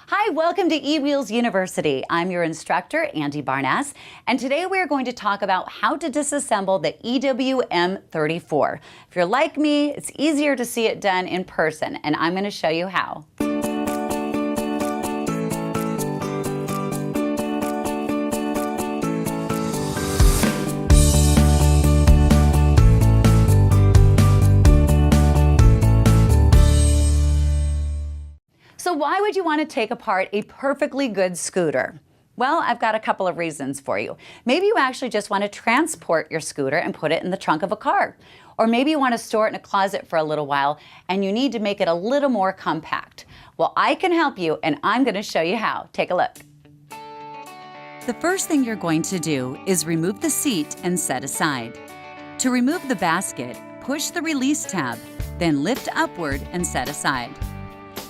Hi, welcome to eWheels University. I'm your instructor, Andy Barnes, and today we're going to talk about how to disassemble the EW-M34. If you're like me, it's easier to see it done in person, and I'm going to show you how. So why would you want to take apart a perfectly good scooter? Well, I've got a couple of reasons for you. Maybe you actually just want to transport your scooter and put it in the trunk of a car. Or maybe you want to store it in a closet for a little while and you need to make it a little more compact. Well, I can help you and I'm going to show you how. Take a look. The first thing you're going to do is remove the seat and set aside. To remove the basket, push the release tab, then lift upward and set aside.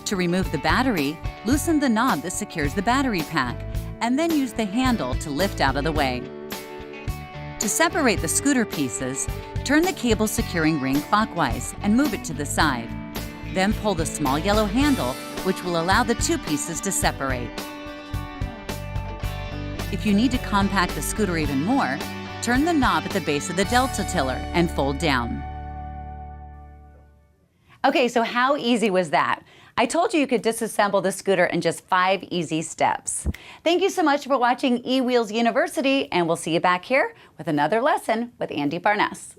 To remove the battery, loosen the knob that secures the battery pack, and then use the handle to lift out of the way. To separate the scooter pieces, turn the cable securing ring clockwise and move it to the side. Then pull the small yellow handle, which will allow the two pieces to separate. If you need to compact the scooter even more, turn the knob at the base of the delta tiller and fold down. Okay, so how easy was that? I told you you could disassemble the scooter in just 5 easy steps. Thank you so much for watching eWheels University, and we'll see you back here with another lesson with Andy Barnes.